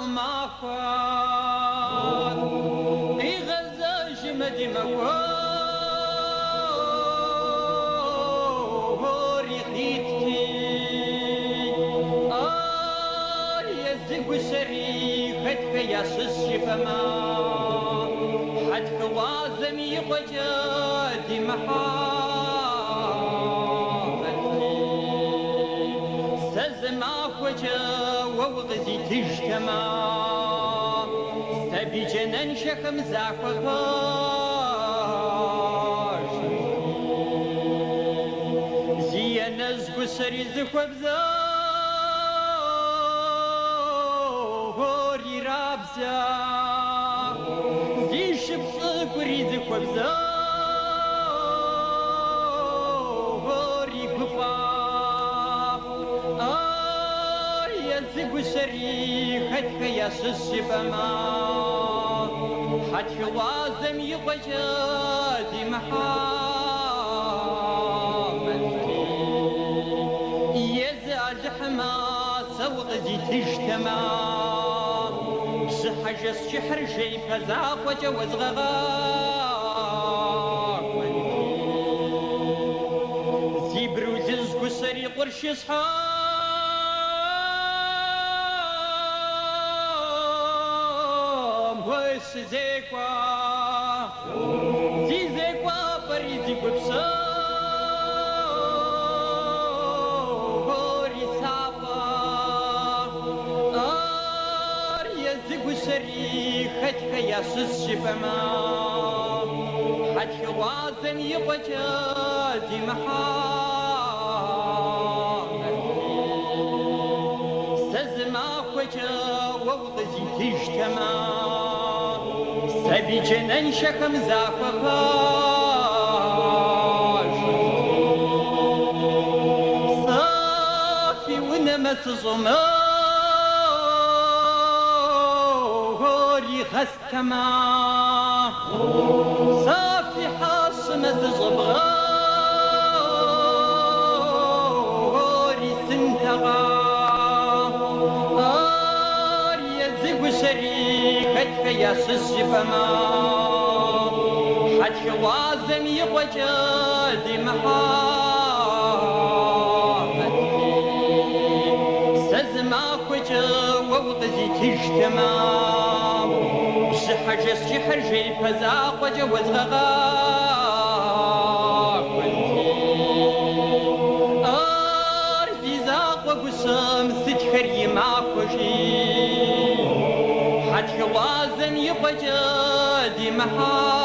ماخوان اي غزة جمدي مكوان ريقيتي يزق شريكتك يا شفما حدك وازم يقجدي محافتي سزما وجا وغزي تجتمع سبي جنن شكم زعفاش زي نزق سري زكوبزا هوري رابزا زي شبصك وريد كوبزا هوري كفا يزق شريكتك يا شفما حتى وازم يقجدي محافتي يزعج حماس وغزي تجتمع حجز شحر شي فزاق وجوز غغاق زي بروزز كسري قرش صحام ويس زيكوا زي زيكوا بريزي قبصا شريكتك يا شفما حتى وازن يقجدي محافتي سزما وجا وغزي تجتمع سبي جنن شكم زعفاش صافي ونمت ظما خستما صافي حاصمة صبغاري سنتغا يزق شريكتك يا شفما حتى وازم يقجدي محافتي سزما وجا وغزي تجتمع حجز شحر شي فزاق وجوز غغاق أرضي زاق وقسم ستخري معكوشي حتى وازن يقجدي محافتي